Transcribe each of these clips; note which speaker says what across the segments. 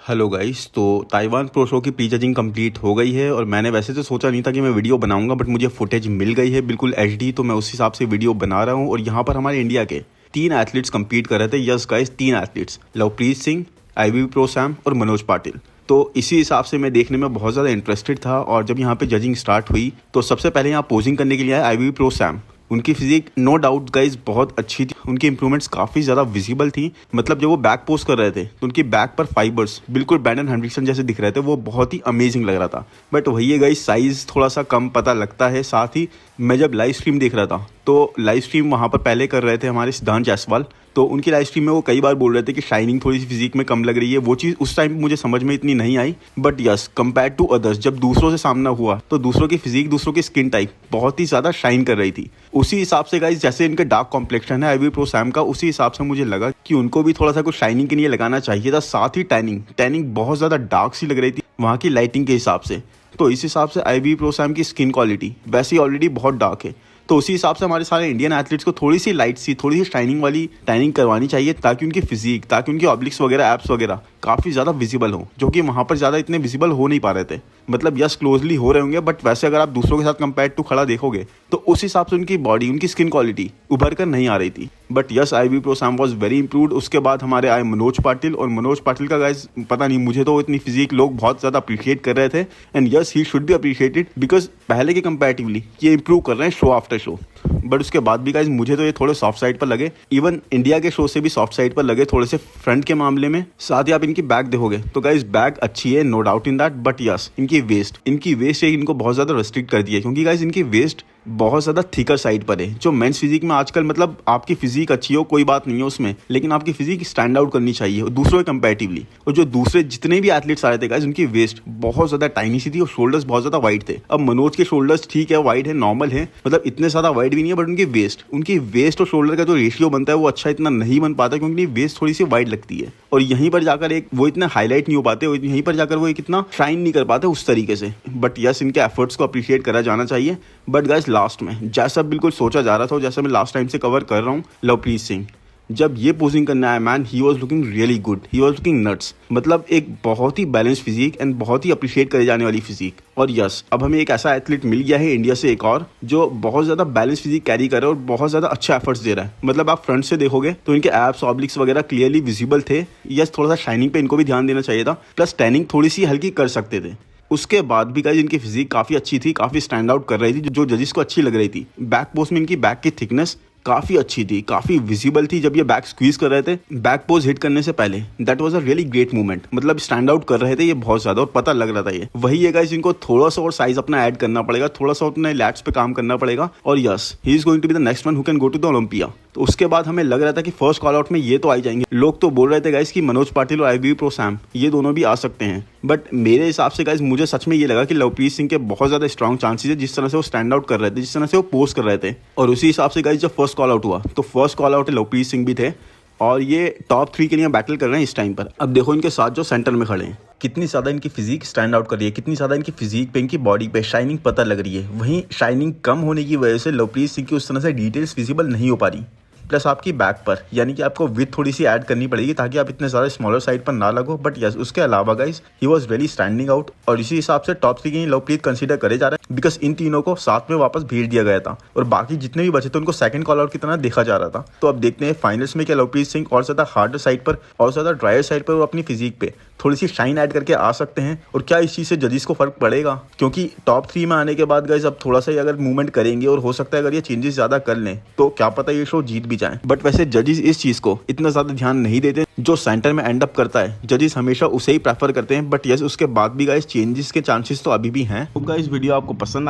Speaker 1: Hello guys. तो Taiwan pro show की pre judging complete हो गई है और मैंने वैसे तो सोचा नहीं था कि मैं वीडियो बनाऊंगा, बट मुझे फुटेज मिल गई है बिल्कुल एचडी, तो मैं उस हिसाब से वीडियो बना रहा हूं। और यहाँ पर हमारे इंडिया के 3 एथलीट्स compete कर रहे थे। Yes guys, 3 athletes, Lovepreet Singh, IBB pro Sam और मनोज पाटिल। तो इसी हिसाब से मैं देखने में बहुत ज़्यादा इंटरेस्टेड था। और जब यहाँ पे जजिंग स्टार्ट हुई तो सबसे पहले यहाँ पोजिंग करने के लिए आए आईबीबी प्रो सैम। उनकी फिजिक नो डाउट गाइज बहुत अच्छी थी, उनकी इंप्रूवमेंट्स काफ़ी ज़्यादा विजिबल थी। मतलब जब वो बैक पोस्ट कर रहे थे तो उनकी बैक पर फाइबर्स बिल्कुल ब्रैंडन हेनरिक्सन जैसे दिख रहे थे, वो बहुत ही अमेजिंग लग रहा था। बट वही है गाइज, साइज़ थोड़ा सा कम पता लगता है। साथ ही मैं जब लाइव स्ट्रीम देख रहा था तो लाइव स्ट्रीम वहाँ पर पहले कर रहे थे हमारे सिद्धांत जायसवाल, तो उनकी लाइव स्ट्रीम में वो कई बार बोल रहे थे कि शाइनिंग थोड़ी सी फिजिक में कम लग रही है। वो चीज़ उस टाइम मुझे समझ में इतनी नहीं आई। But yes, compare to others जब दूसरों से सामना हुआ तो दूसरों की फिजिक, दूसरों की स्किन टाइप बहुत ही ज़्यादा शाइन कर रही थी। उसी हिसाब से गाइज जैसे इनके डार्क कॉम्प्लेक्शन है आईबीबी प्रो सैम का, उसी हिसाब से मुझे लगा कि उनको भी थोड़ा सा कुछ शाइनिंग के लिए लगाना चाहिए था। साथ ही टैनिंग बहुत ज़्यादा डार्क सी लग रही थी वहाँ की लाइटिंग के हिसाब से। तो इस हिसाब से आईबीबी प्रो सैम की स्किन क्वालिटी वैसे ही ऑलरेडी बहुत डार्क है, तो उसी हिसाब से हमारे सारे इंडियन एथलीट्स को थोड़ी सी लाइट सी, थोड़ी सी शाइनिंग वाली टैनिंग करवानी चाहिए, ताकि उनकी फिजिक, ताकि उनकी ऑब्लिक्स वगैरह, एप्स वगैरह काफ़ी ज़्यादा विजिबल हो, जो कि वहाँ पर ज़्यादा इतने विजिबल हो नहीं पा रहे थे। मतलब यस, क्लोजली हो रहे होंगे, बट वैसे अगर आप दूसरों के साथ कंपेयर टू खड़ा देखोगे तो उस हिसाब से उनकी बॉडी, उनकी स्किन क्वालिटी उभर कर नहीं आ रही थी। But yes, IBB pro Sam was very improved. उसके बाद हमारे आए मनोज पाटिल, और मनोज पाटिल का गाइज पता नहीं, मुझे तो इतनी फिजिक लोग बहुत ज़्यादा अप्रिशिएट कर रहे थे। And yes, he should be appreciated because पहले के कंपेरेटिवली ये इंप्रूव कर रहे हैं शो आफ्टर शो। बट उसके बाद भी गाइज मुझे तो ये थोड़े सॉफ्ट साइड पर लगे, इवन इंडिया के शो से भी सॉफ्ट साइड पर लगे थोड़े से फ्रंट के मामले में। साथ ही आप इनकी बैक देखोगे तो गाइज बैक अच्छी है, no doubt in that. But yes, इनकी वेस्ट इनको बहुत ज़्यादा रेस्ट्रिक्ट कर दिया है, क्योंकि गाइज इनकी वेस्ट बहुत ज़्यादा थिकर साइड पर है। जो मेंस फिजिक में आजकल, मतलब आपकी फिजिक अच्छी हो कोई बात नहीं है उसमें, लेकिन आपकी फिजिक स्टैंड आउट करनी चाहिए दूसरों के कंपैरेटिवली। और जो दूसरे जितने भी एथलीट्स आ रहे थे गाइस, उनकी वेस्ट बहुत ज़्यादा टाइनी सी थी और शोल्डर्स बहुत ज़्यादा वाइड थे। अब मनोज के शोल्डर्स ठीक है, वाइड है, नॉर्मल है, मतलब इतने ज़्यादा वाइड भी नहीं है, बट उनकी वेस्ट और शोल्डर का जो रेशियो बनता है वो अच्छा इतना नहीं बन पाता, क्योंकि वेस्ट थोड़ी सी वाइड लगती है। और यहीं पर जाकर एक वो इतना हाईलाइट नहीं हो पाते, यहीं पर जाकर वो एक इतना शाइन नहीं कर पाते उस तरीके से। बट यस, इनके एफर्ट्स को अप्रिशिएट करा जाना चाहिए। बट गाइस लास्ट में जैसा बिल्कुल सोचा जा रहा था, जैसा मैं लास्ट टाइम से कवर कर रहा हूँ, लवप्रीत सिंह जब ये पोजिंग करना है, man he was looking really good, he was looking nuts. मतलब एक बहुत ही बैलेंस फिजिक एंड बहुत ही अप्रिशिएट करे जाने वाली फिजिक। और यस, अब हमें एक ऐसा एथलीट मिल गया है इंडिया से, एक और जो बहुत ज़्यादा बैलेंस फिजिक कैरी कर रहा है और बहुत ज़्यादा अच्छा एफर्ट्स दे रहा है। मतलब आप फ्रंट से देखोगे तो इनके एप्स, ऑब्लिक्स वगैरह क्लियरली विजिबल थे। यस, थोड़ा सा शाइनिंग पे इनको भी ध्यान देना चाहिए था, प्लस टैनिंग थोड़ी सी हल्की कर सकते थे। उसके बाद भी गाइस इनकी फिजिक काफ़ी अच्छी थी, काफ़ी स्टैंड आउट कर रही थी, जो जजिस को अच्छी लग रही थी। बैक पोस्ट में इनकी बैक की थिकनेस काफ़ी अच्छी थी, काफ़ी विजिबल थी। जब ये बैक स्क्वीज कर रहे थे बैक पोज हिट करने से पहले, that was a really great movement. मतलब स्टैंड आउट कर रहे थे ये बहुत ज़्यादा और पता लग रहा था ये। वही है गाइस, इनको थोड़ा सा और साइज अपना ऐड करना पड़ेगा, थोड़ा सा अपने लैट्स पे काम करना पड़ेगा। और yes, he is going to be the next one who can go to the Olympia. तो उसके बाद हमें लग रहा था कि फर्स्ट कॉल आउट में ये तो आ जाएंगे। लोग तो बोल रहे थे गाइस कि मनोज पाटिल और आईबीबी प्रो सैम ये दोनों भी आ सकते हैं। बट मेरे हिसाब से गाइस मुझे सच में ये लगा कि लवप्रीत सिंह के बहुत ज़्यादा स्ट्रॉन्ग चांसेस है, जिस तरह से वो स्टैंड आउट कर रहे थे, जिस तरह से वो पोस्ट कर रहे थे। और उसी हिसाब से गाइस जब फर्स्ट कॉल आउट हुआ तो first call out Lovepreet Singh भी थे, और ये टॉप 3 के लिए बैटल कर रहे हैं इस टाइम पर। अब देखो इनके साथ जो सेंटर में खड़े हैं, कितनी ज़्यादा इनकी फिजिक स्टैंड आउट कर रही है, कितनी ज़्यादा इनकी फिजिक पे, इनकी बॉडी पे शाइनिंग पता लग रही है। वहीं शाइनिंग कम होने की वजह से लवप्रीत सिंह की उस तरह से डिटेल्स विजिबल नहीं हो पा रही। प्लस आपकी बैक पर, यानी कि आपको विथ थोड़ी सी ऐड करनी पड़ेगी ताकि आप इतने ज़्यादा स्मॉलर साइड पर ना लगो। बट यस, उसके अलावा guys he was really standing out, और इसी हिसाब से टॉप 3 के लिए लवप्रीत कंसीडर करे जा रहे हैं, बिकॉज इन तीनों को साथ में वापस भेज दिया गया था और बाकी जितने भी बचे थे उनको सेकंड कॉल आउट की तरह देखा जा रहा था। तो अब देखते हैं फाइनल्स में क्या लवप्रीत सिंह और ज़्यादा हार्डर साइड पर और ज़्यादा ड्रायर साइड पर वो अपनी फिजिक पे थोड़ी सी शाइन ऐड करके आ सकते हैं, और क्या इस चीज़ से जजिस को फर्क पड़ेगा। क्योंकि टॉप 3 में आने के बाद गाइस अब थोड़ा सा ही अगर मूवमेंट करेंगे, और हो सकता है अगर ये चेंजेस ज़्यादा कर लें तो क्या पता ये शो जीत भी जाए। बट वैसे जजिस इस चीज़ को इतना ज़्यादा ध्यान नहीं देते। जो सेंटर में एंड अप करता है जजिस हमेशा उसे ही प्रेफर करते हैं। बट यस, उसके बाद भी गाइस चेंजेस के चांसेस तो अभी भी हैं। तो गाइस वीडियो आपको पसंद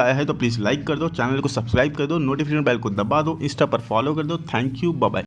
Speaker 1: आया है तो प्लीज़ लाइक कर दो, चैनल को सब्सक्राइब कर दो, नोटिफिकेशन बेल को दबा दो, इंस्टा पर फॉलो कर दो। Thank you, bye bye.